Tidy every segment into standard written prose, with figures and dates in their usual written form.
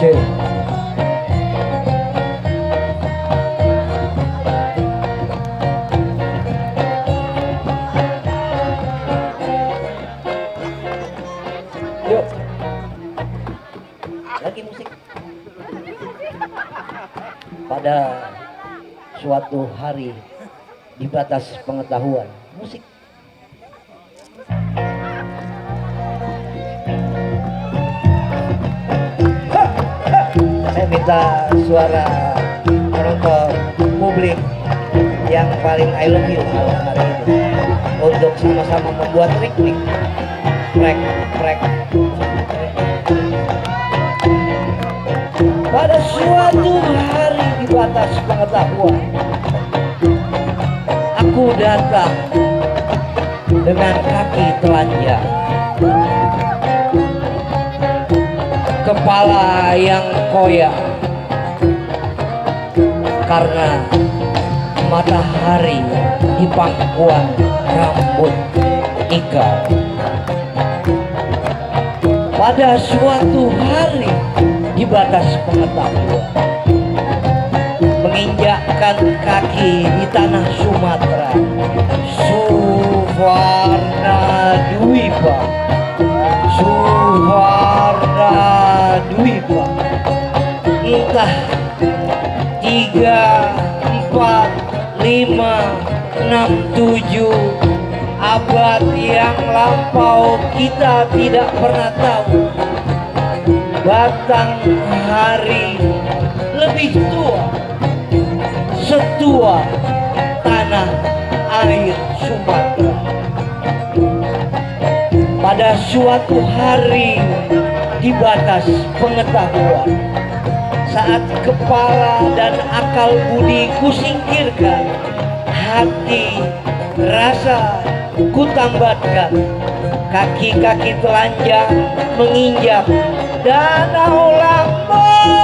Aceh. Yuk, lagi musik. Pada suatu hari di batas pengetahuan, musik. Saya minta suara penonton publik yang paling I love you malam hari ini untuk sama-sama membuat ritmik. Prek, prek. Pada suatu hari di batas pengetahuan, aku datang dengan kaki telanjang, kepala yang koyak karena matahari di pangkuan rambut ikal. Pada suatu hari di batas pengetahuan, menginjakkan kaki di tanah Sumatera, Suvarna Dwipa, Suvarna Dwipa. Entah 3, 4, 5, 6, 7 abad yang lampau, kita tidak pernah tahu batang hari lebih tua setua tanah air Sumatera. Pada suatu hari di batas pengetahuan, saat kepala dan akal budi kusingkirkan, hati rasa kutambatkan, kaki-kaki telanjang menginjak danau Lampung.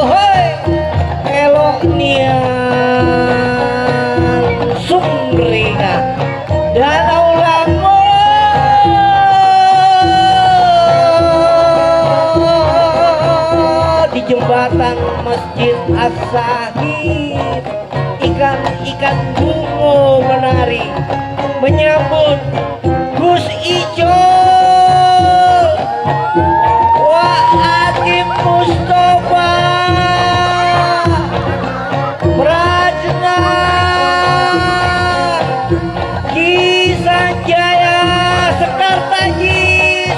Hei, elok nian sumringah danau Lampung. Di jembatan Masjid As-Sahid, ikan-ikan bungo menari menyambut Gus Icul. Wah, Atim Mustafa Prajna, Ki Sanjaya Sekartaji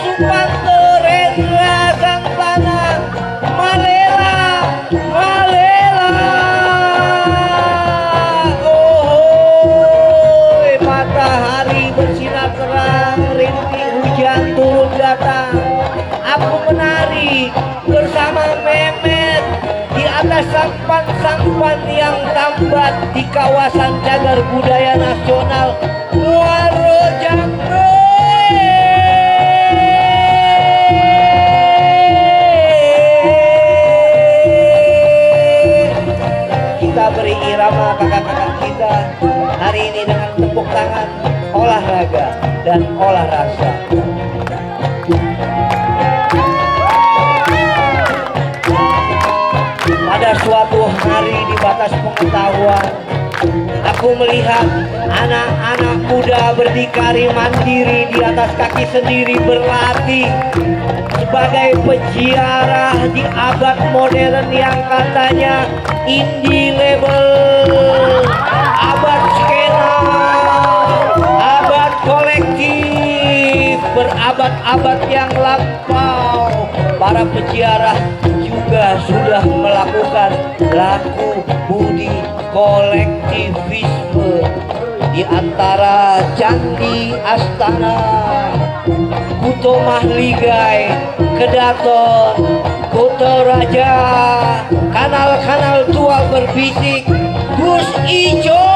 Supanto Rendra Santana Malela Malela. Matahari bersinar terang, rintik hujan turun datang. Aku menari bersama Mehmet di atas sampan-sampan yang tambat di kawasan cagar budaya nasional Muaro Jambe. Kita beri irama kakak-kakak kita hari ini dengan tepuk tangan, olahraga dan olah rasa. Pada suatu hari di batas pengetahuan, aku melihat anak-anak muda berdikari mandiri di atas kaki sendiri, berlatih sebagai peziarah di abad modern yang katanya indie label, abad skena, abad kolektif, berabad-abad yang lampau. Para peziarah juga sudah melakukan laku budi kolektivisme di antara Candi Astana, Kuto Mahligai, Kedaton, Kuto Raja, kanal-kanal tua berbisik, Gus Ijo.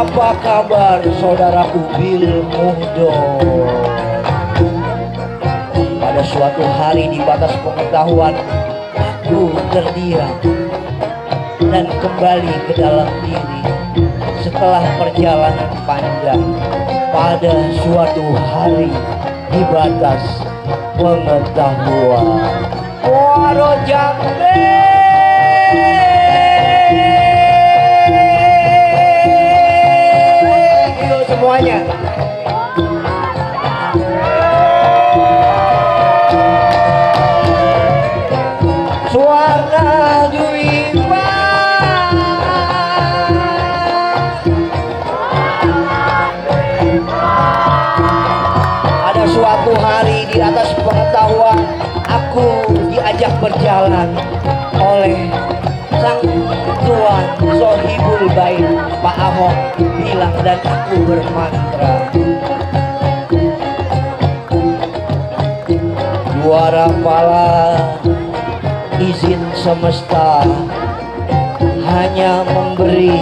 Apa kabar saudaraku Bil Muhdo? Pada suatu hari di batas pengetahuan, Aku terdiam dan kembali ke dalam diri setelah perjalanan panjang. Pada suatu hari di batas pengetahuan, Waro Jambe, yuk semuanya. Suara Juiba. Ada suatu hari di atas pengetahuan, aku diajak berjalan oleh sang tuan Sohibul Baik Pak Ahok bilang, dan aku bermantra, juara pala izin semesta hanya memberi,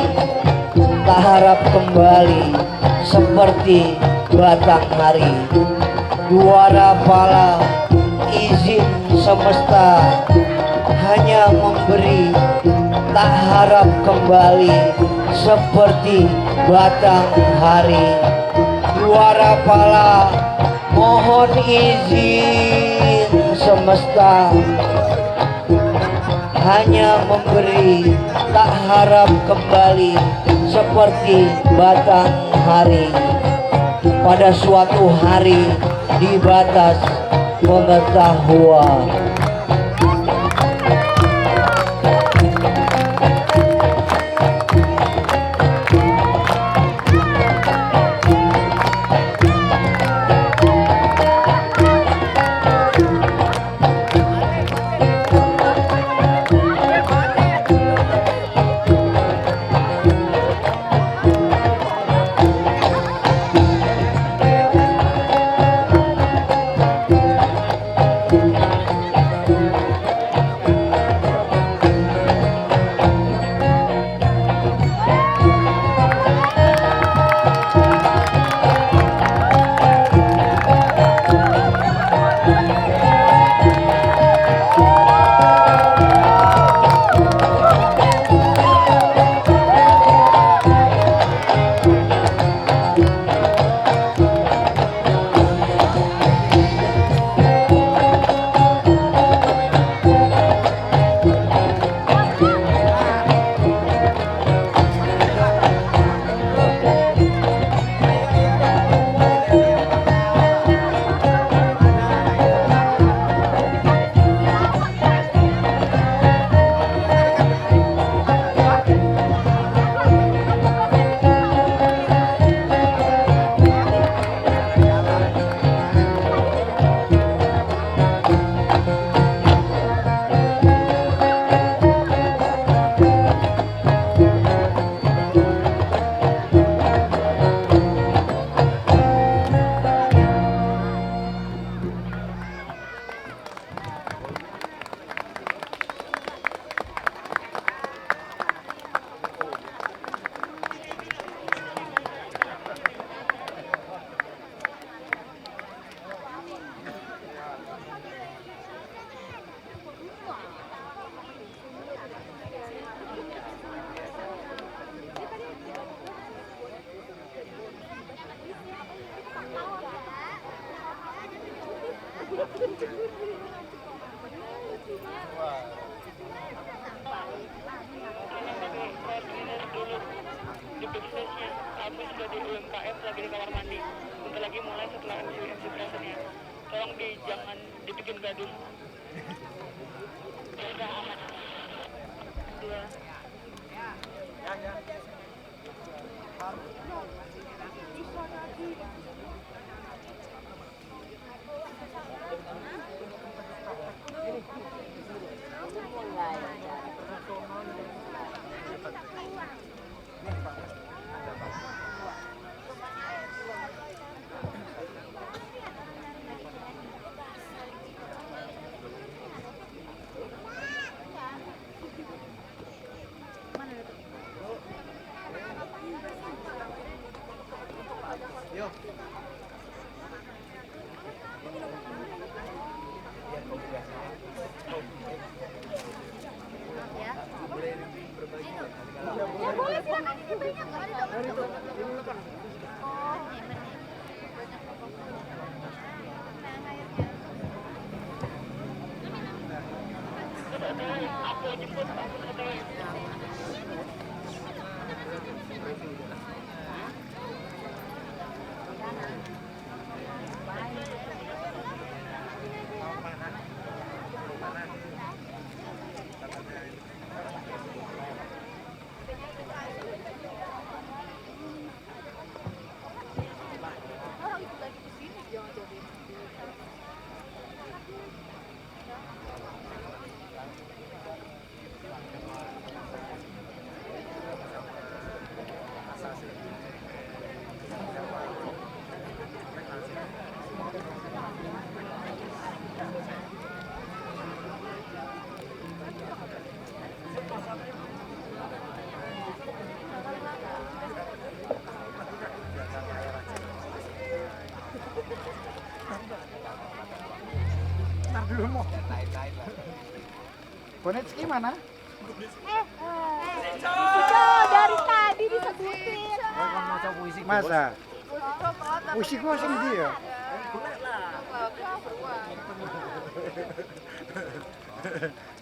tak harap kembali seperti batang hari. Juara pala izin semesta hanya memberi, tak harap kembali seperti batang hari. Juara pala mohon izin semesta hanya memberi, tak harap kembali seperti batang hari. Pada suatu hari di batas pengetahuan, di UMKM lagi di kamar mandi. Bentar lagi mulai setelah MC presentnya. Tolong jangan dibikin gaduh. Udah aman. Dua. dijemput aku OTW. Ntar dulu mau. Bonetski mana? Dari tadi disebutin. Masa? Puisi gua sing ndi ya?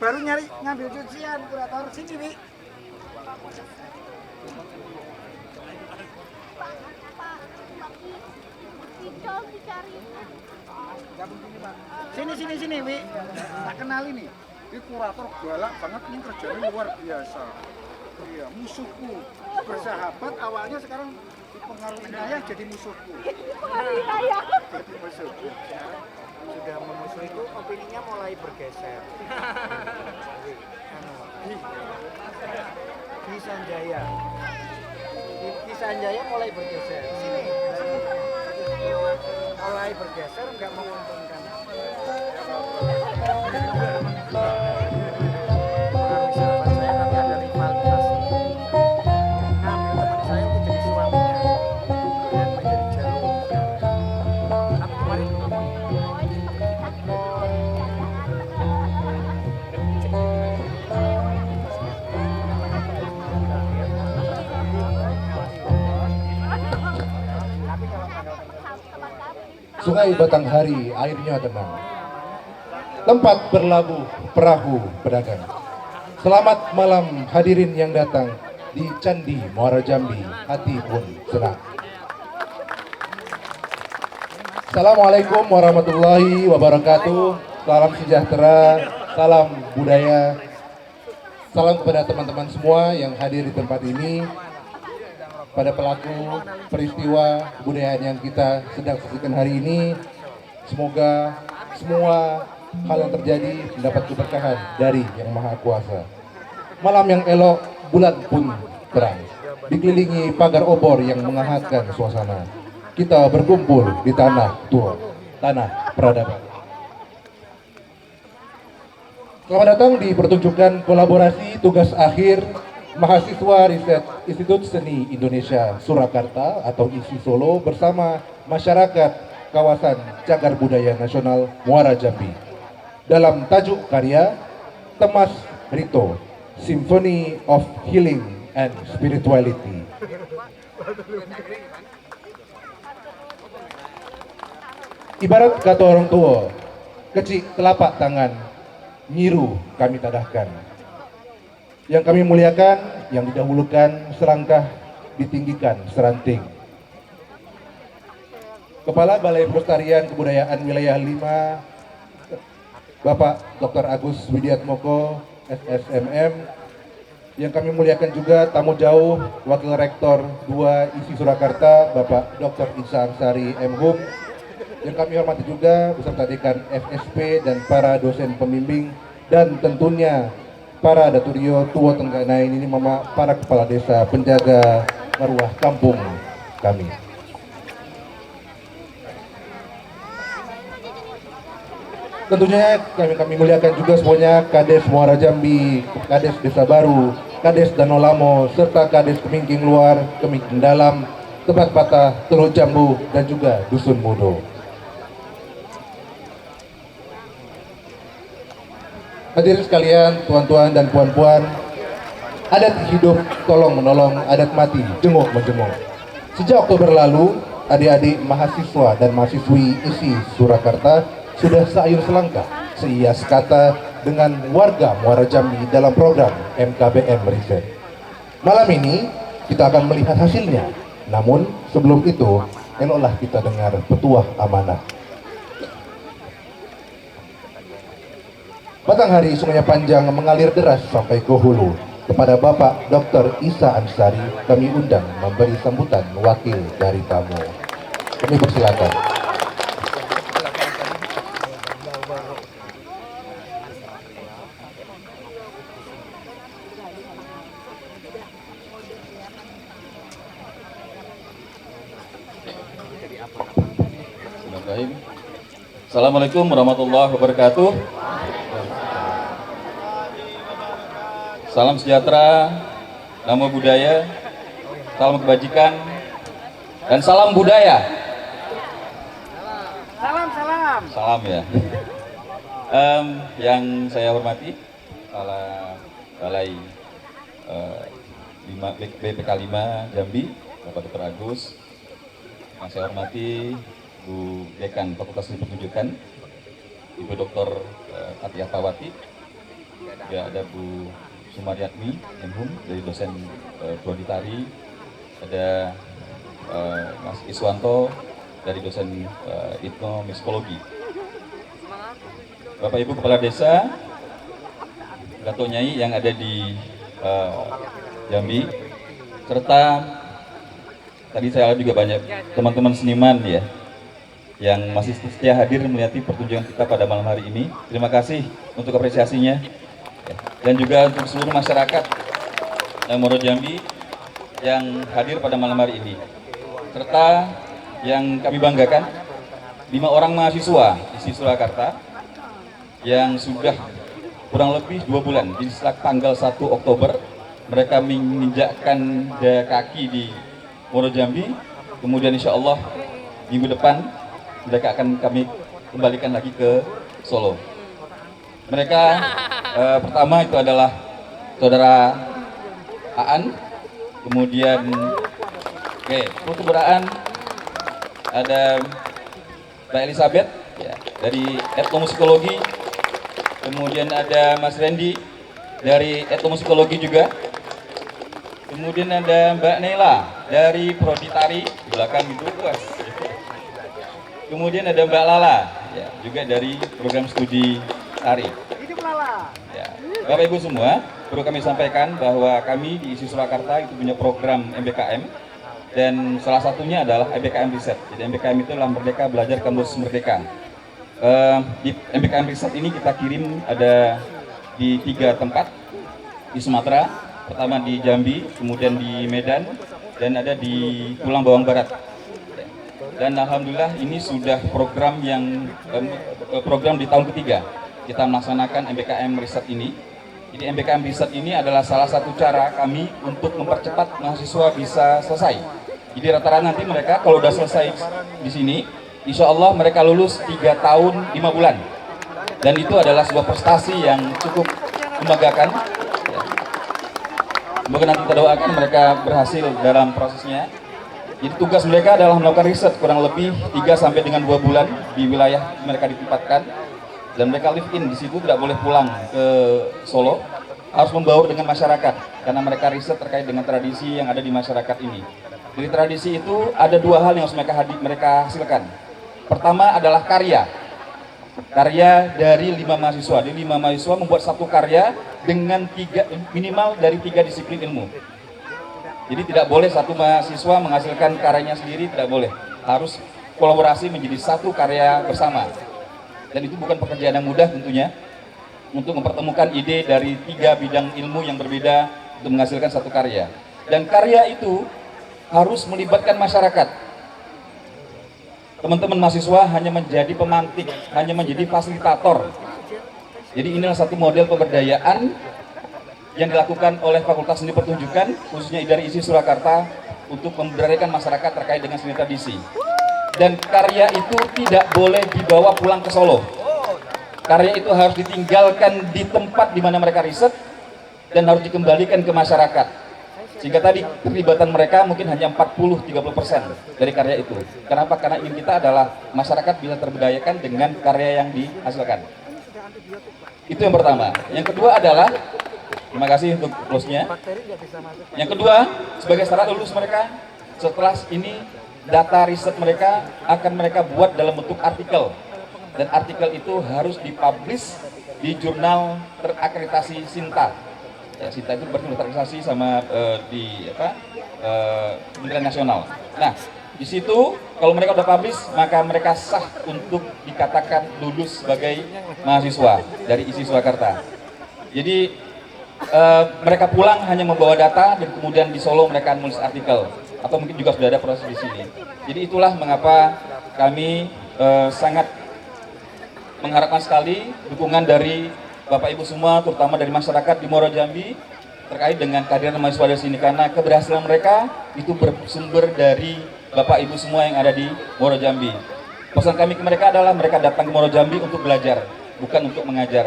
Baru nyari ngambil cucian kurator sini, Wi. Cicol dicari. Sini, Wi. Tak kenal ini. Ini kurator galak banget, ini kerjanya luar biasa. Iya, musuhku. Bersahabat awalnya, sekarang dipengaruhi ayah jadi musuhku. Jadi musuhku. Sudah memusuhiku, opininya mulai bergeser. Di Sanjaya. Di Sanjaya mulai bergeser. Sini. Mulai bergeser, nggak menguntungkan. Pengaruhi sahabat saya, tapi ada rivalitas. Ngambil teman saya untuk jadi suaminya dan menjadi jalur. Tapi kemarin Sungai Batanghari airnya tenang. Tempat berlabuh perahu pedagang. Selamat malam hadirin yang datang di Candi Muara Jambi, hati pun senang. Assalamualaikum warahmatullahi wabarakatuh. Salam sejahtera, salam budaya. Salam kepada teman-teman semua yang hadir di tempat ini, pada pelaku peristiwa kebudayaan yang kita sedang saksikan hari ini. Semoga semua hal yang terjadi mendapat keberkahan dari Yang Maha Kuasa. Malam yang elok, bulan pun terang, dikelilingi pagar obor yang menghangatkan suasana. Kita berkumpul di tanah tua, tanah peradaban. Selamat datang di pertunjukan kolaborasi tugas akhir mahasiswa riset Institut Seni Indonesia Surakarta atau ISI Solo bersama masyarakat kawasan Cagar Budaya Nasional Muara Jambi dalam tajuk karya Temas Rito, Symphony of Healing and Spirituality. Ibarat kata orang tua, kecil telapak tangan, nyiru kami tadahkan. Yang kami muliakan, yang didahulukan, serangkah ditinggikan seranting. Kepala Balai Pelestarian Kebudayaan Wilayah 5, Bapak Dr. Agus Widiatmoko, SSMM. Yang kami muliakan juga tamu jauh, Wakil Rektor 2 ISI Surakarta, Bapak Dr. Isa Ansari MHum. Yang kami hormati juga beserta Dekan FSP dan para dosen pembimbing, dan tentunya para daturio tua Tengganain ini, mama, para kepala desa, penjaga marwah kampung kami. Tentunya kami muliakan juga semuanya Kades Muara Jambi, Kades Desa Baru, Kades Danau Lamo, serta Kades Kemingking Luar, Kemingking Dalam, Tempat Patah, Teluk Jambu, dan juga Dusun Mudo. Hadirin sekalian, tuan-tuan dan puan-puan, adat hidup tolong menolong, adat mati jenguk menjenguk. Sejak Oktober lalu, adik-adik mahasiswa dan mahasiswi ISI Surakarta sudah seayun selangkah, seias kata dengan warga Muara Jambi dalam program MKBM Riset. Malam ini kita akan melihat hasilnya. Namun sebelum itu, eloklah kita dengar petuah amanah. Batang hari Sungai Panjang mengalir deras sampai ke hulu. Kepada Bapak Dr. Isa Ansari, kami undang memberi sambutan wakil dari tamu. Kami persilakan. Assalamualaikum warahmatullahi wabarakatuh. Salam sejahtera, namo budaya, salam kebajikan, dan salam budaya. Salam ya. Yang saya hormati, Kepala Balai 5 BPK 5 Jambi, Bapak Dr. Agus. Yang saya hormati Bu Dekan Fakultas Seni Pertunjukan, Ibu Dr. Atia Pawati, juga ada Bu Sumaryatmi Menhum dari dosen Prodi Tari, ada Mas Iswanto dari dosen Etnomusikologi, Bapak Ibu Kepala Desa, Dato Nyai yang ada di Jambi, serta tadi saya lihat juga banyak teman-teman seniman ya yang masih setia hadir melihat pertunjukan kita pada malam hari ini. Terima kasih untuk apresiasinya. Dan juga untuk seluruh masyarakat Muara Jambi yang hadir pada malam hari ini, serta yang kami banggakan 5 orang mahasiswa di Surakarta yang sudah kurang lebih 2 bulan di tanggal 1 Oktober mereka menginjakkan kaki di Muara Jambi. Kemudian insya Allah minggu depan mereka akan kami kembalikan lagi ke Solo. Mereka pertama itu adalah Saudara Aan, kemudian foto beraan ada Mbak Elizabeth ya, dari Etnomusikologi, kemudian ada Mas Randy dari Etnomusikologi juga, kemudian ada Mbak Nela dari Prodi Tari di belakang itu, kemudian ada Mbak Lala ya, juga dari program studi tari. Ya. Bapak Ibu semua, perlu kami sampaikan bahwa kami di ISI Surakarta itu punya program MBKM, dan salah satunya adalah MBKM Riset. Jadi MBKM itu adalah Merdeka Belajar Kampus Merdeka. Di MBKM Riset ini kita kirim ada di 3 tempat di Sumatera, pertama di Jambi, kemudian di Medan, dan ada di Tulang Bawang Barat. Dan alhamdulillah ini sudah program yang program di tahun ketiga kita melaksanakan MBKM Riset ini. Jadi MBKM Riset ini adalah salah satu cara kami untuk mempercepat mahasiswa bisa selesai. Jadi rata-rata nanti mereka kalau sudah selesai di sini, insya Allah mereka lulus 3 tahun 5 bulan. Dan itu adalah sebuah prestasi yang cukup membanggakan. Semoga nanti kita doakan mereka berhasil dalam prosesnya. Jadi tugas mereka adalah melakukan riset kurang lebih 3 sampai dengan 2 bulan di wilayah mereka ditempatkan. Dan mereka live in di situ, tidak boleh pulang ke Solo, harus membaur dengan masyarakat karena mereka riset terkait dengan tradisi yang ada di masyarakat ini. Dari tradisi itu ada 2 hal yang harus mereka hasilkan. Pertama adalah karya dari 5 mahasiswa. Jadi 5 mahasiswa membuat satu karya dengan minimal dari 3 disiplin ilmu. Jadi tidak boleh satu mahasiswa menghasilkan karyanya sendiri, tidak boleh. Harus kolaborasi menjadi satu karya bersama. Dan itu bukan pekerjaan yang mudah tentunya, untuk mempertemukan ide dari 3 bidang ilmu yang berbeda untuk menghasilkan satu karya. Dan karya itu harus melibatkan masyarakat. Teman-teman mahasiswa hanya menjadi pemantik, hanya menjadi fasilitator. Jadi inilah satu model pemberdayaan yang dilakukan oleh Fakultas Seni Pertunjukan, khususnya dari ISI Surakarta, untuk memberdayakan masyarakat terkait dengan seni tradisi. Dan karya itu tidak boleh dibawa pulang ke Solo. Karya itu harus ditinggalkan di tempat di mana mereka riset dan harus dikembalikan ke masyarakat. Sehingga tadi keterlibatan mereka mungkin hanya 40-30% dari karya itu. Kenapa? Karena ingin kita adalah masyarakat bisa terberdayakan dengan karya yang dihasilkan. Itu yang pertama. Yang kedua adalah, terima kasih untuk close-nya. Yang kedua, sebagai syarat lulus mereka, setelah ini data riset mereka akan mereka buat dalam bentuk artikel. Dan artikel itu harus dipublish di jurnal terakreditasi SINTA. Ya, SINTA itu berarti terakreditasi sama Kementerian Nasional. Nah, di situ kalau mereka udah publish, maka mereka sah untuk dikatakan lulus sebagai mahasiswa dari ISI Surakarta. Jadi mereka pulang hanya membawa data dan kemudian di Solo mereka menulis artikel atau mungkin juga sudah ada proses di sini. Jadi itulah mengapa kami sangat mengharapkan sekali dukungan dari Bapak Ibu semua, terutama dari masyarakat di Muaro Jambi terkait dengan kehadiran mahasiswa di sini, karena keberhasilan mereka itu bersumber dari Bapak Ibu semua yang ada di Muaro Jambi. Pesan kami ke mereka adalah mereka datang ke Muaro Jambi untuk belajar, bukan untuk mengajar.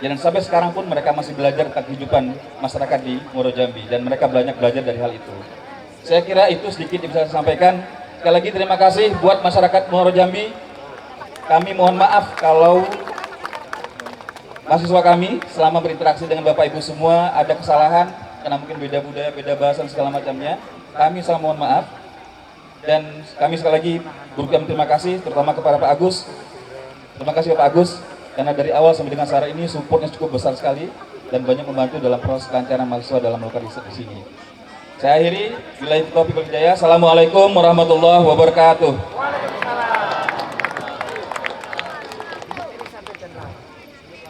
Dan sampai sekarang pun mereka masih belajar tentang kehidupan masyarakat di Muaro Jambi dan mereka banyak belajar dari hal itu. Saya kira itu sedikit yang bisa saya sampaikan. Sekali lagi terima kasih buat masyarakat Muaro Jambi. Kami mohon maaf kalau mahasiswa kami selama berinteraksi dengan Bapak Ibu semua ada kesalahan karena mungkin beda budaya, beda bahasa dan segala macamnya. Kami sangat mohon maaf. Dan kami sekali lagi berucap terima kasih terutama kepada Pak Agus. Terima kasih Pak Agus karena dari awal sampai dengan saat ini supportnya cukup besar sekali dan banyak membantu dalam proses kelancaran mahasiswa dalam melakukan riset di sini. Saya akhiri, billahi taufiq wal hidayah. Assalamualaikum warahmatullahi wabarakatuh.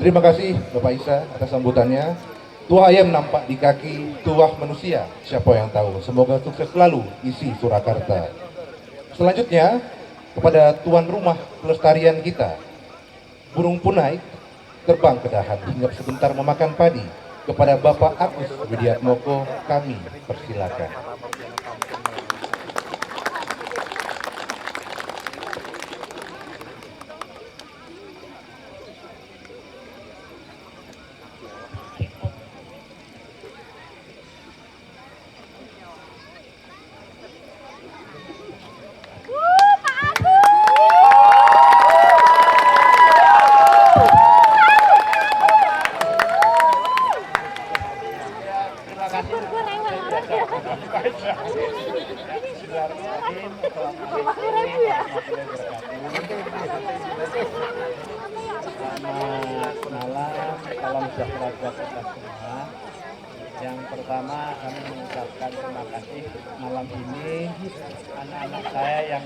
Terima kasih Bapak Isa atas sambutannya. Tuah ayam nampak di kaki tuah manusia, siapa yang tahu. Semoga sukses selalu ISI Surakarta. Selanjutnya kepada tuan rumah pelestarian kita, burung punai terbang ke dahan hingga sebentar memakan padi. Kepada Bapak Agus Widiatmoko kami persilakan. Selamat malam, salam sejahtera buat kita semua. Yang pertama kami mengucapkan terima kasih malam ini anak-anak saya yang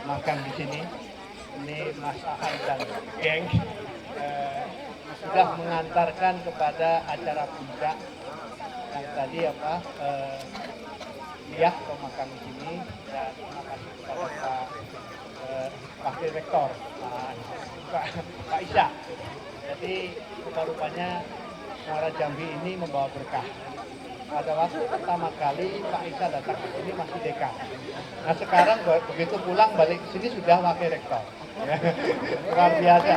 makan di sini. Ini Mas Ahan dan geng sudah mengantarkan kepada acara puncak yang tadi Liah atau makan di sini. Dan terima kasih kepada Pak Wakil Rektor Pak Isa. Jadi rupa-rupanya Muara Jambi ini membawa berkah. Pada waktu pertama kali Pak Isa datang ke sini masih dekan. Nah sekarang begitu pulang balik ke sini sudah Wakil Rektor. Luar biasa.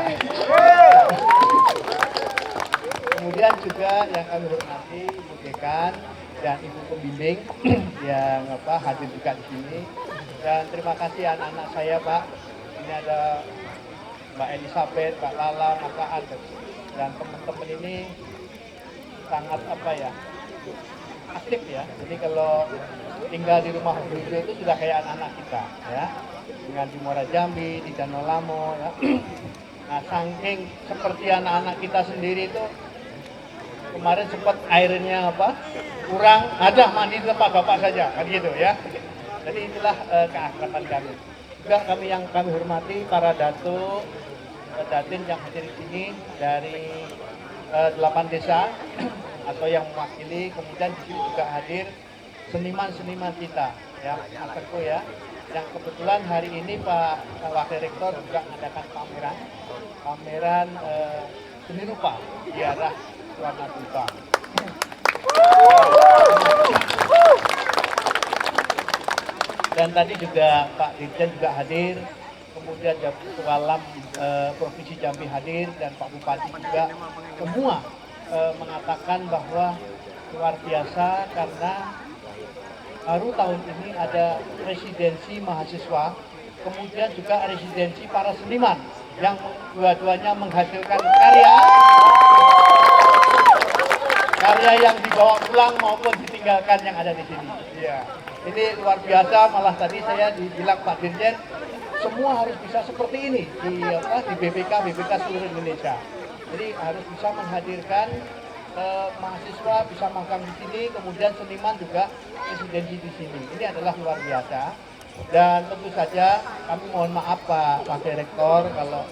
Kemudian juga yang kami hormati Ibu Dekan dan Ibu Pembimbing yang hadir juga di sini. Dan terima kasih anak-anak saya Pak. Ini ada Mbak Elizabeth, Mbak Lala, Mbak Ades, dan teman-teman ini sangat aktif ya. Jadi kalau tinggal di rumah Beliau itu sudah kayak anak-anak kita ya. Dengan di Muara Jambi, di Danau Lamo ya. Nah, saking seperti anak-anak kita sendiri itu kemarin sempat airnya kurang, ada mandi di tempat bapak saja kan gitu ya. Jadi itulah keakraban kami. Juga kami hormati para datuk, datin yang hadir di sini dari 8 desa atau yang mewakili. Kemudian di sini juga hadir seniman-seniman kita ya, Mas Teko ya. Yang kebetulan hari ini Pak Wakil Rektor juga mengadakan pameran seni rupa di arah warna dupa. Dan tadi juga Pak Dirjen juga hadir, kemudian Ketua Alam Provinsi Jambi hadir dan Pak Bupati juga. Semua mengatakan bahwa luar biasa karena baru tahun ini ada residensi mahasiswa, kemudian juga residensi para seniman yang dua-duanya menghasilkan karya yang dibawa pulang maupun ditinggalkan yang ada di sini. Iya. Ini luar biasa, malah tadi saya dibilang Pak Dirjen, semua harus bisa seperti ini di BPK seluruh Indonesia. Jadi harus bisa menghadirkan mahasiswa bisa magang di sini, kemudian seniman juga residensi di sini. Ini adalah luar biasa. Dan tentu saja kami mohon maaf Pak Direktur kalau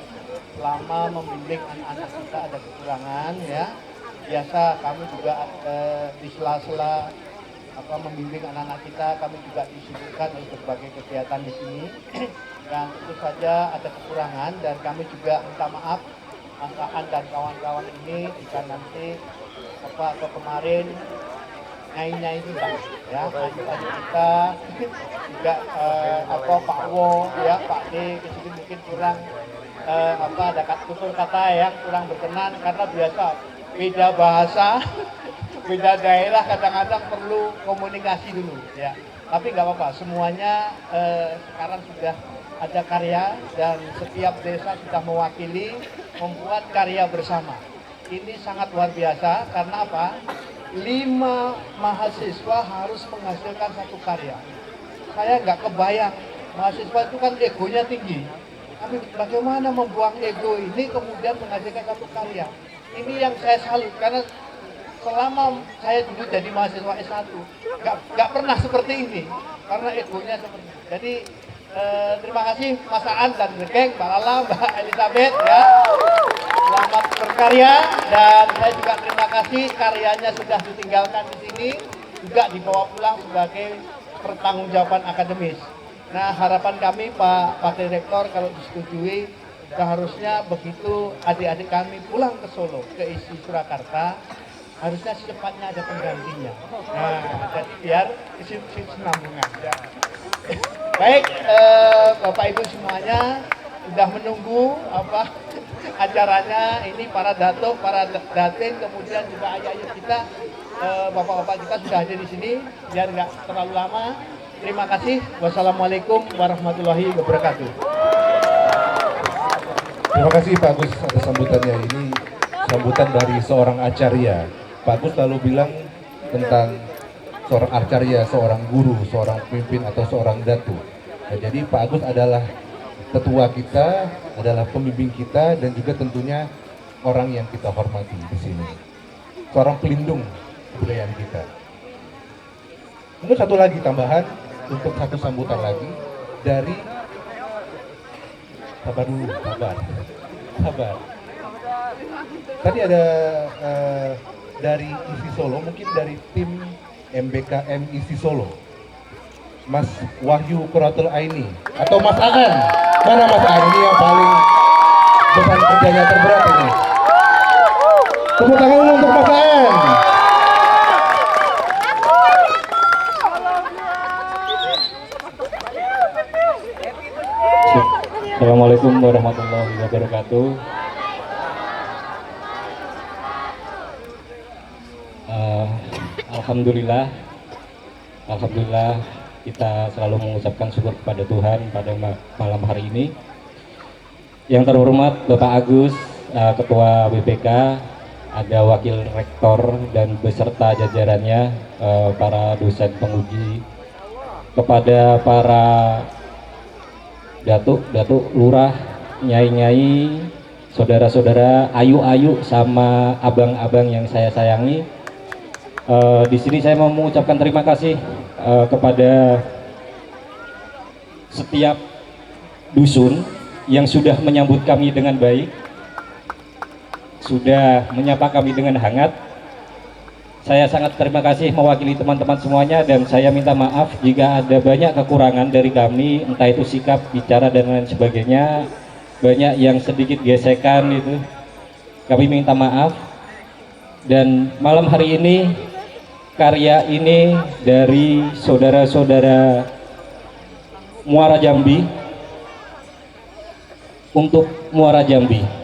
selama membimbing anak-anak kita ada kekurangan ya. Biasa kami juga di sela-sela membimbing anak-anak kita, kami juga disibukkan oleh berbagai kegiatan di sini. Dan tentu saja ada kekurangan dan kami juga minta maaf Mas Aan dan kawan-kawan ini jika nanti atau kemarin nyai-nyai kita ya, nyai kita juga Pak Wo ya, Pak D kesini mungkin kurang ada tutur kata yang kurang berkenan karena biasa beda bahasa, beda daerah, kadang-kadang perlu komunikasi dulu ya. Tapi nggak apa-apa, semuanya sekarang sudah ada karya dan setiap desa sudah mewakili membuat karya bersama. Ini sangat luar biasa karena apa? 5 mahasiswa harus menghasilkan satu karya. Saya nggak kebayang, mahasiswa itu kan egonya tinggi. Tapi bagaimana membuang ego ini kemudian menghasilkan satu karya? Ini yang saya salut karena selama saya dulu jadi mahasiswa S1 nggak pernah seperti ini karena egonya seperti ini. Jadi terima kasih Mas Aan dan geng, Mbak Lala, Mbak Elizabeth ya. Selamat berkarya dan saya juga terima kasih karyanya sudah ditinggalkan di sini juga dibawa pulang sebagai pertanggungjawaban akademis. Nah harapan kami Pak Direktur kalau disetujui seharusnya begitu adik-adik kami pulang ke Solo, ke ISI Surakarta, harusnya secepatnya ada penggantinya. Nah, jadi biar kesinambungan. Ya. Baik, Bapak Ibu semuanya sudah menunggu acaranya. Ini para datuk, para datin, kemudian juga ayah-ayah kita, bapak-bapak kita sudah hadir di sini. Biar nggak terlalu lama. Terima kasih. Wassalamualaikum warahmatullahi wabarakatuh. Terima kasih Pak Agus atas sambutannya. Ini sambutan dari seorang acarya. Pak Agus selalu bilang tentang seorang acarya, seorang guru, seorang pemimpin atau seorang datu. Nah, jadi Pak Agus adalah ketua kita, adalah pembimbing kita dan juga tentunya orang yang kita hormati di sini. Seorang pelindung kebudayaan kita. Mungkin satu lagi tambahan untuk satu sambutan lagi dari sabar dulu, sabar. Tadi ada dari ISI Solo, mungkin dari tim MBKM ISI Solo, Mas Wahyu Quratul Aini atau Mas Aan. Mana Mas Aan? Ini yang paling beban kerjanya terberat ini. Tepuk tangan dulu untuk Mas Aan. Assalamualaikum warahmatullahi wabarakatuh. Alhamdulillah kita selalu mengucapkan syukur kepada Tuhan pada malam hari ini. Yang terhormat Bapak Agus, Ketua BPK, ada Wakil Rektor dan beserta jajarannya, para dosen penguji, kepada para datuk, lurah, nyai-nyai, saudara-saudara, ayu-ayu sama abang-abang yang saya sayangi. Di sini saya mau mengucapkan terima kasih kepada setiap dusun yang sudah menyambut kami dengan baik, sudah menyapa kami dengan hangat. Saya sangat terima kasih mewakili teman-teman semuanya dan saya minta maaf jika ada banyak kekurangan dari kami, entah itu sikap, bicara dan lain sebagainya, banyak yang sedikit gesekan itu. Kami minta maaf. Dan malam hari ini karya ini dari saudara-saudara Muara Jambi untuk Muara Jambi.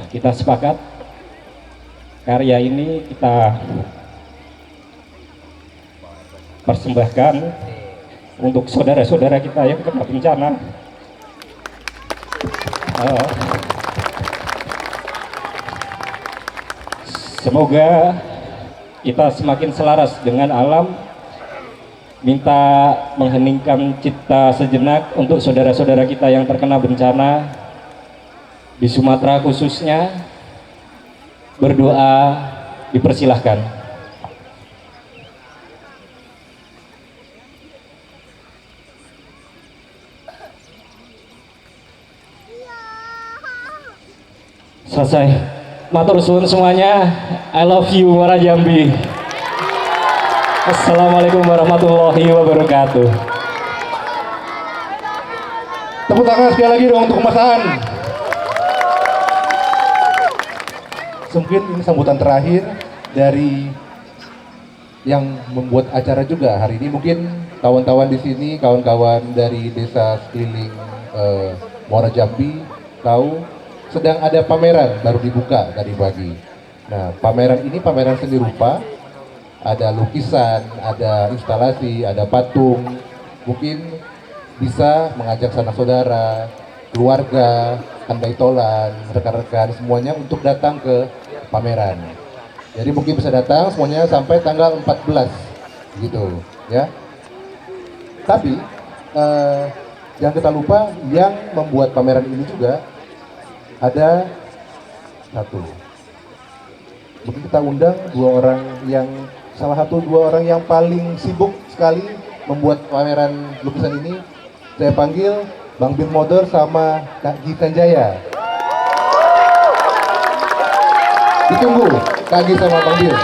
Kita sepakat karya ini kita persembahkan untuk saudara-saudara kita yang kena bencana. Semoga kita semakin selaras dengan alam, minta mengheningkan cipta sejenak untuk saudara-saudara kita yang terkena bencana di Sumatera khususnya. Berdoa dipersilahkan. Selesai. Matur suwun semuanya. I love you Muara Jambi. Assalamualaikum warahmatullahi wabarakatuh. Tepuk tangan sekali lagi dong untuk Mas Aan. Mungkin ini sambutan terakhir dari yang membuat acara juga hari ini. Mungkin kawan-kawan di sini, kawan-kawan dari desa sekeliling Muara Jambi tahu sedang ada pameran baru dibuka tadi pagi. Nah, pameran ini pameran seni rupa, ada lukisan, ada instalasi, ada patung. Mungkin bisa mengajak sanak saudara, keluarga, andai tolan, rekan-rekan semuanya untuk datang ke pameran. Jadi mungkin bisa datang semuanya sampai tanggal 14 gitu ya. Tapi jangan kita lupa yang membuat pameran ini juga ada satu. Mungkin kita undang salah satu dua orang yang paling sibuk sekali membuat pameran lukisan ini. Saya panggil Bang Bill Moder sama Kak Gi Sanjaya. Ditunggu Kak Gi sama Bang Bill.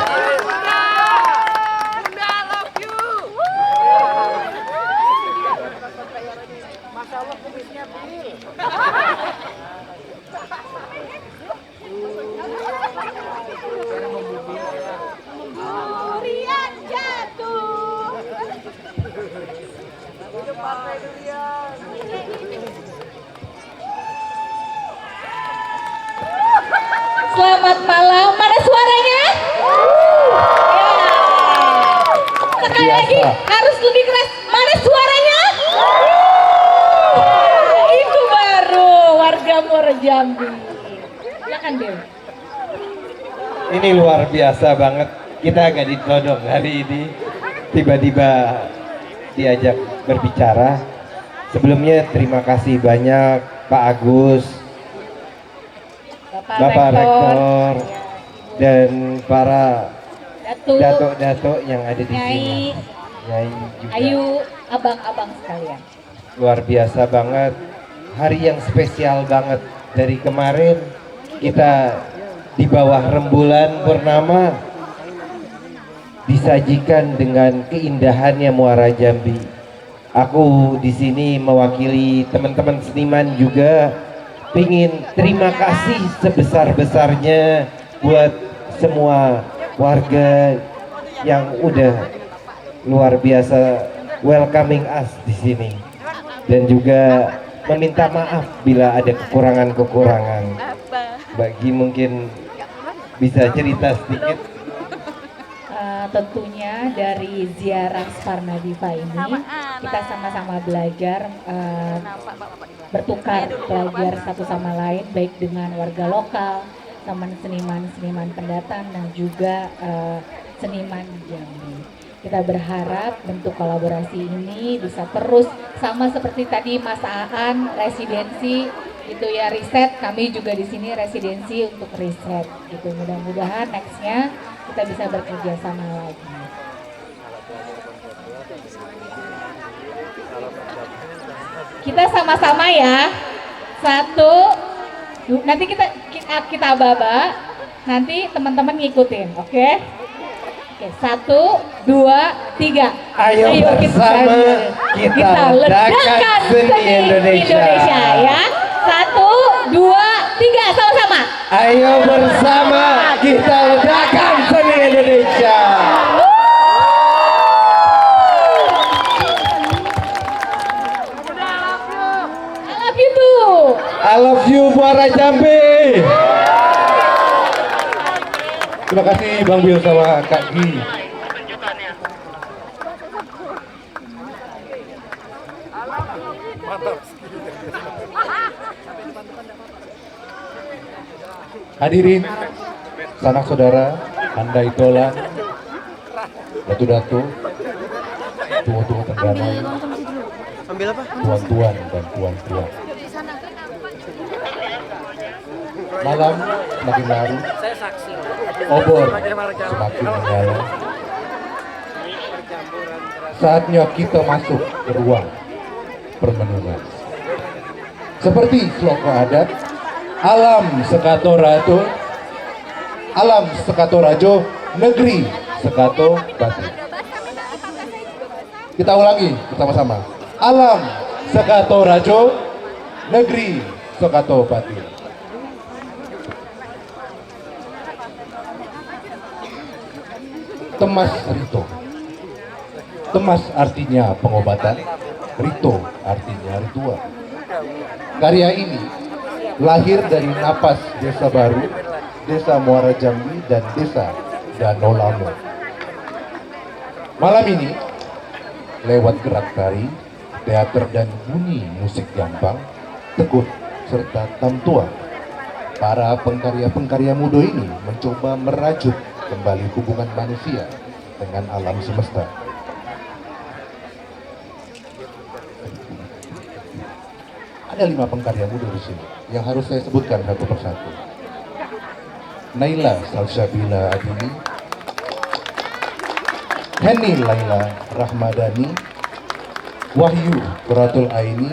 Durian jatuh. Selamat malam, mana suaranya? Ya. Sekali lagi harus lebih keras. Mana suaranya? Itu baru warga Muara Jambi. Silakan Dew. Ini luar biasa banget. Kita agak ditodong hari ini. Tiba-tiba diajak berbicara. Sebelumnya terima kasih banyak Pak Agus, Bapak Rektor, dan para datuk-datuk yang ada di sini. Nyai juga. Ayu, abang-abang sekalian. Luar biasa banget. Hari yang spesial banget. Dari kemarin kita di bawah rembulan purnama disajikan dengan keindahannya Muara Jambi. Aku di sini mewakili teman-teman seniman juga pingin terima kasih sebesar-besarnya buat semua warga yang udah luar biasa welcoming us di sini, dan juga meminta maaf bila ada kekurangan-kekurangan. Bagi mungkin bisa cerita sedikit. Tentunya dari ziarah Sparnadiva ini kita sama-sama belajar, bertukar belajar satu sama lain, baik dengan warga lokal, teman seniman pendatang, dan juga seniman di Jambi. Kita berharap bentuk kolaborasi ini bisa terus, sama seperti tadi Mas Aan residensi itu ya, riset, kami juga di sini residensi untuk riset gitu. Mudah-mudahan nextnya kita bisa bekerja sama lagi. Kita sama-sama ya, nanti kita aba-aba, nanti teman-teman ngikutin, oke? Oke, 1, 2, 3. Ayo bersama kita ledakan seni Indonesia ya. 1, 2, 3, sama-sama. Ayo bersama kita ledakan seni Indonesia. I love you too. I love you Muara Jambi. Terima kasih Bang Bill sama Kak Gi. Hadirin, sanak saudara, handai tolan, datu-datu, tunggu-tunggu terdanai, tuan-tuan dan puan-puan. Malam semakin larut, obor semakin menyala. Saatnya kita masuk ke ruang permenungan. Seperti sloka adat, alam sekato ratu, alam sekato rajo, negeri sekato bati. Kita ulangi bersama-sama. Alam sekato rajo, negeri sekato bati. Temas Rito. Temas artinya pengobatan, Rito artinya ritual. Karya ini lahir dari napas desa baru, desa Muara Jambi, dan desa Danau Lamo. Malam ini, lewat gerak tari, teater dan bunyi musik gampang, teguh, serta tamtua, para pengkarya-pengkarya muda ini mencoba merajut kembali hubungan manusia dengan alam semesta. Ada 5 pengkarya muda di sini yang harus saya sebutkan satu persatu. Naila Salsabila Adini, Henny Laila Rahmadani, Wahyu Quratul Aini,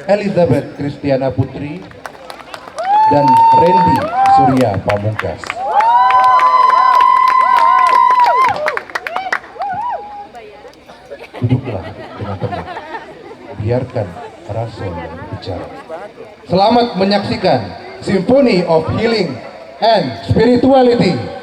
Elizabeth Kristiana Putri, dan Randy Surya Pamungkas. Duduklah dengan tenang, biarkan rasa berbicara. Selamat menyaksikan Symphony of Healing and Spirituality.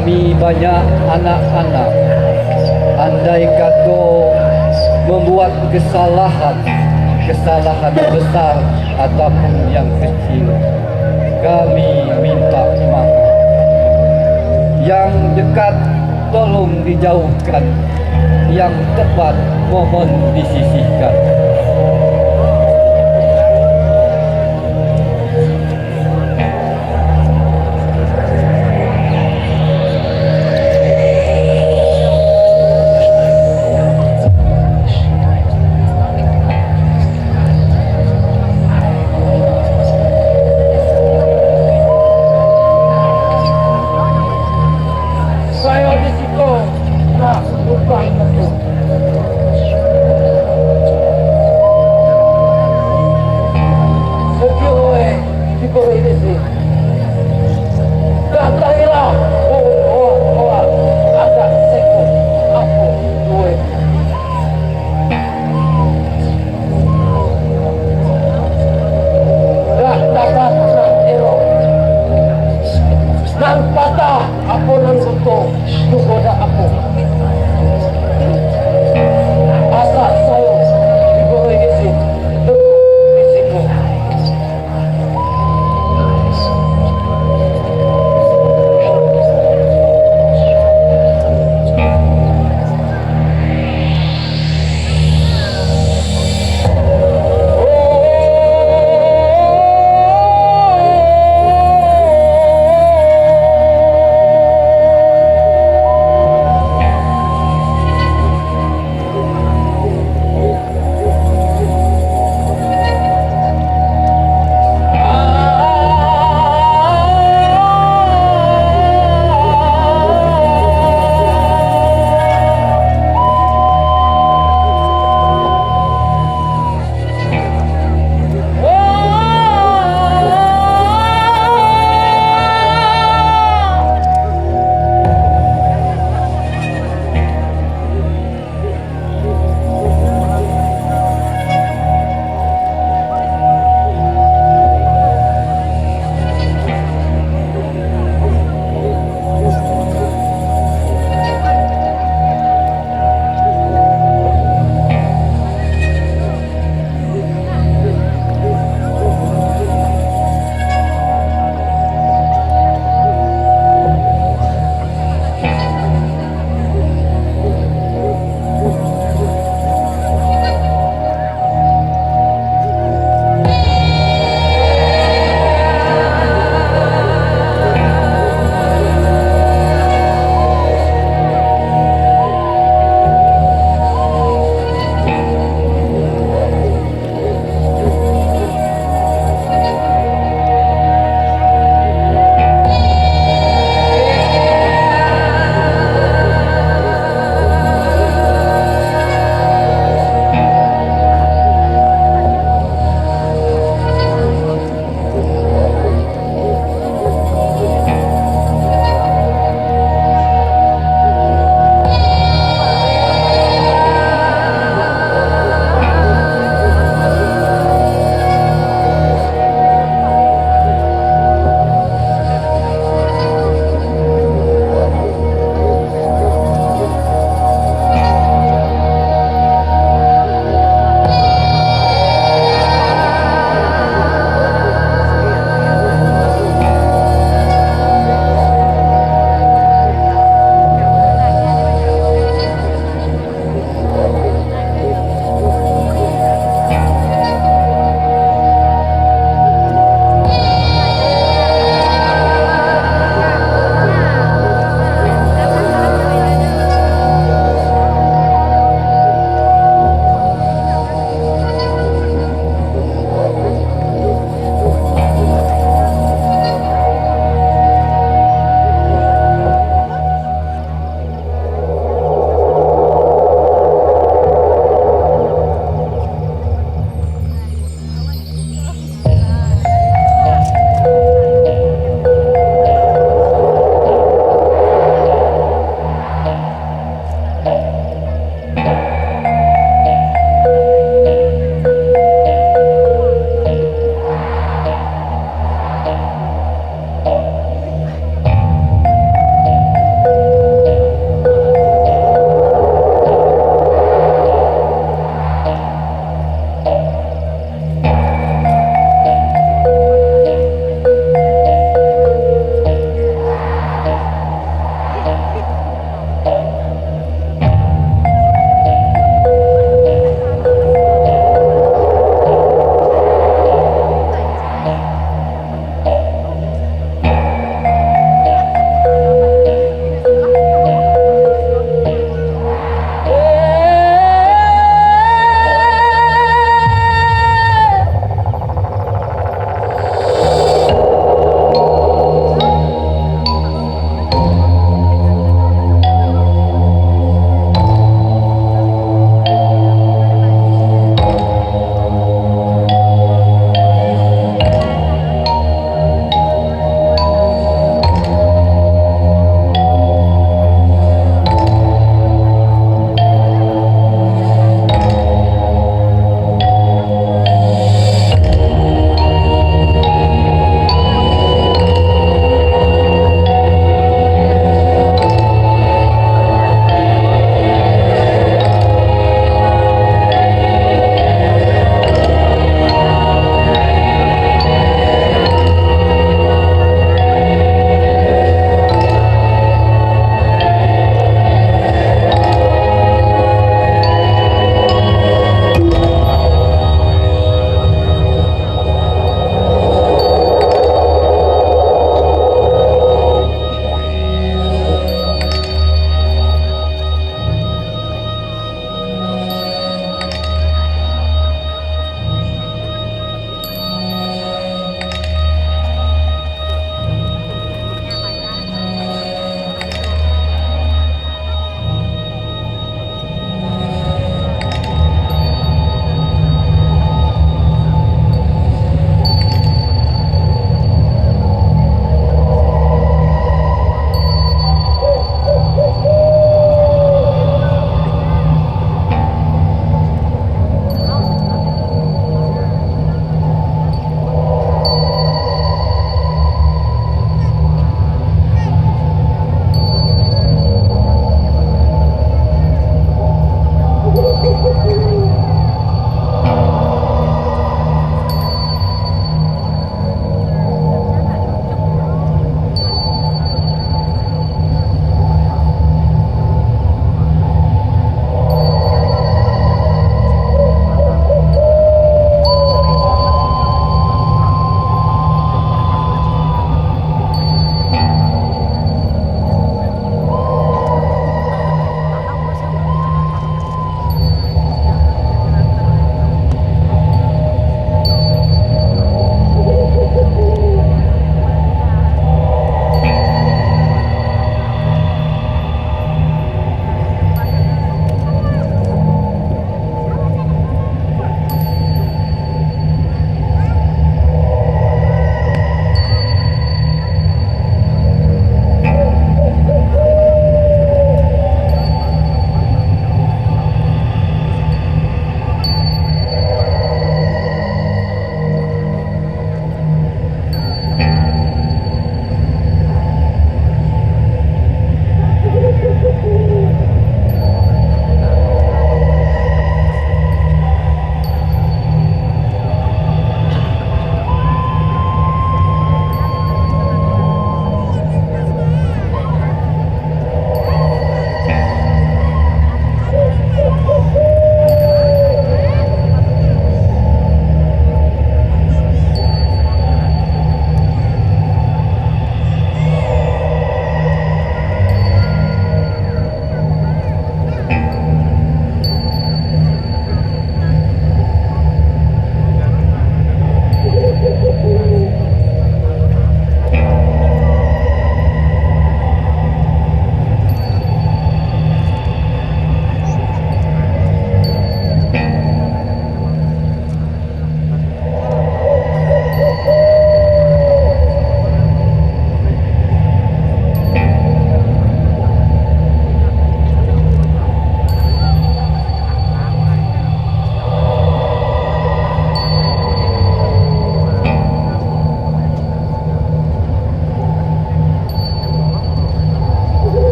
kami banyak anak-anak, andai kata membuat kesalahan besar ataupun yang kecil, kami minta maaf. Yang dekat tolong dijauhkan, yang tepat mohon disisihkan. Saya di situ, nah, lupa itu.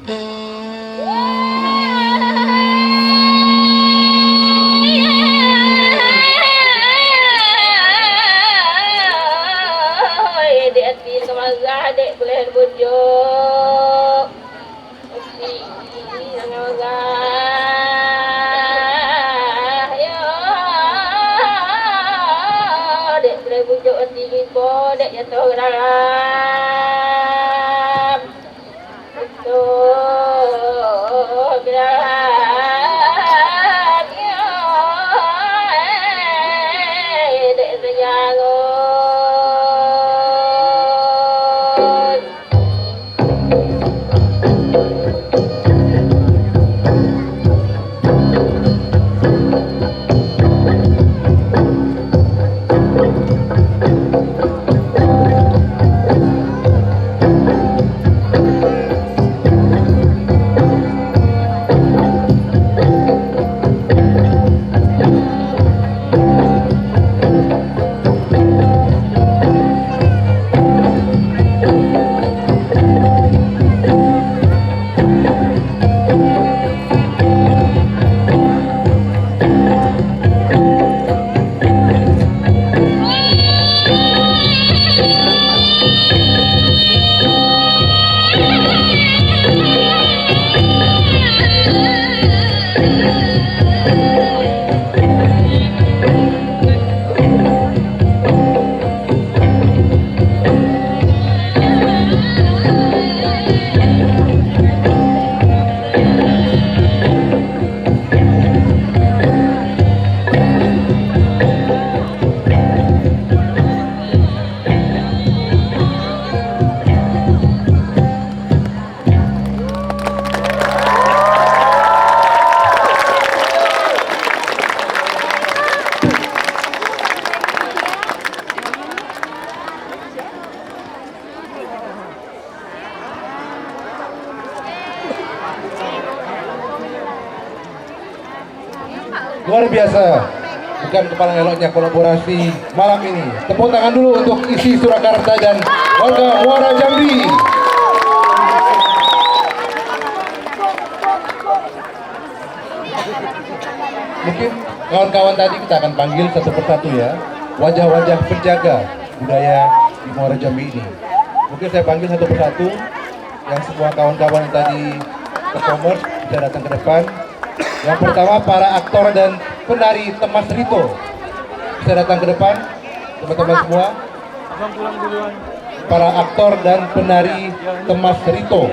Dek boleh bujuk. Dek boleh bujuk tiba dek jatuh ke dalam. Betul bilang ya dek sayang. Luar biasa, bukan kepala eloknya kolaborasi malam ini. Tepuk tangan dulu untuk isi Surakarta dan warga Muara Jambi. Mungkin kawan-kawan tadi kita akan panggil satu persatu ya, wajah-wajah penjaga budaya di Muara Jambi ini. Mungkin saya panggil satu persatu, yang semua kawan-kawan yang tadi performers bisa datang ke depan. Yang pertama para aktor dan penari Temas Rito bisa datang ke depan, teman-teman semua. Para aktor dan penari Temas Rito.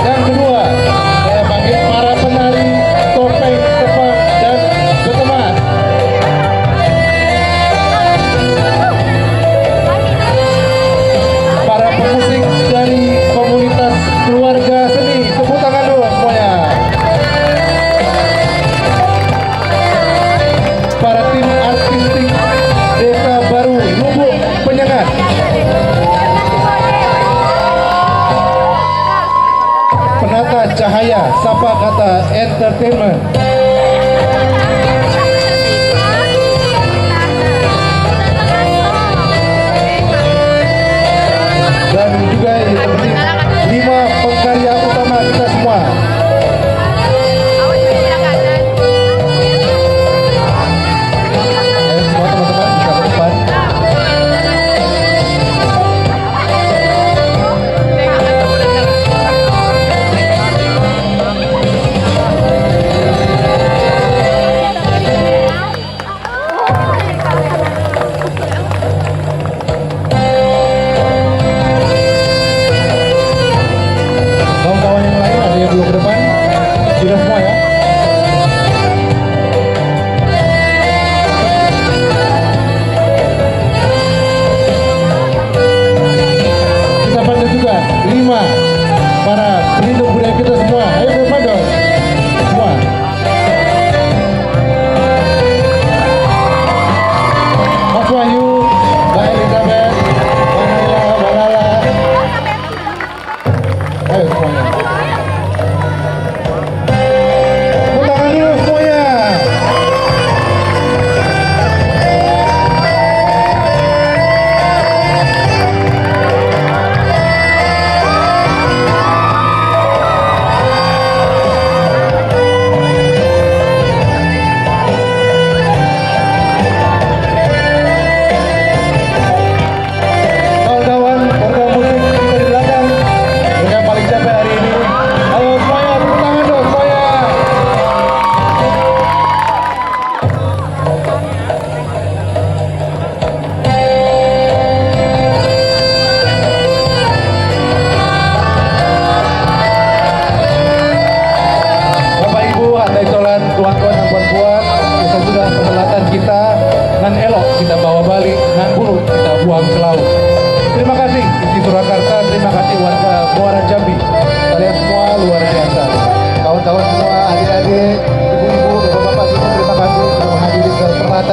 Yang kedua, saya panggil para penari topeng Sepang dan Betemas. Para pemusik dari komunitas keluarga seni, tepuk tangan dulu semuanya. Para tim artistik Desa Baru Lubuk Penyengat. Penata Cahaya Sapa Kata Entertainment. Dan juga yang penting 5 pengkarya utama kita semua. Ayo semua teman-teman bisa ke depan.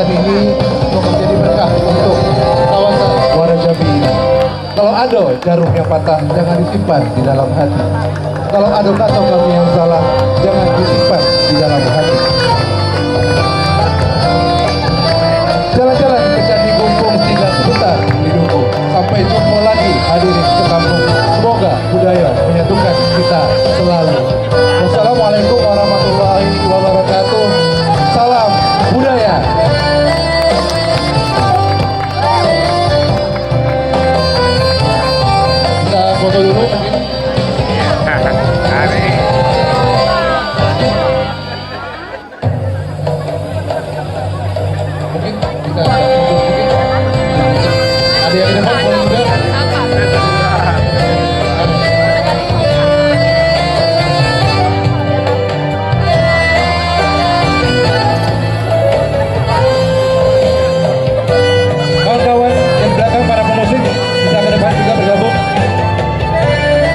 kegiatan ini semoga menjadi berkah untuk kawasan Muara Jambi ini. Kalau ada jarum yang patah, jangan disimpan di dalam hati. Kalau ada kata kami yang salah, jangan disimpan di dalam hati. Jalan-jalan ke Candi Gumpung tinggal sebentar di Dukuh. Sampai jumpa lagi hadirin sekampung. Semoga budaya menyatukan kita selalu. Wassalamualaikum warahmatullahi wabarakatuh. Salam budaya. Kita foto dulu mungkin. Mungkin bisa sedikit. Ada yang di depan?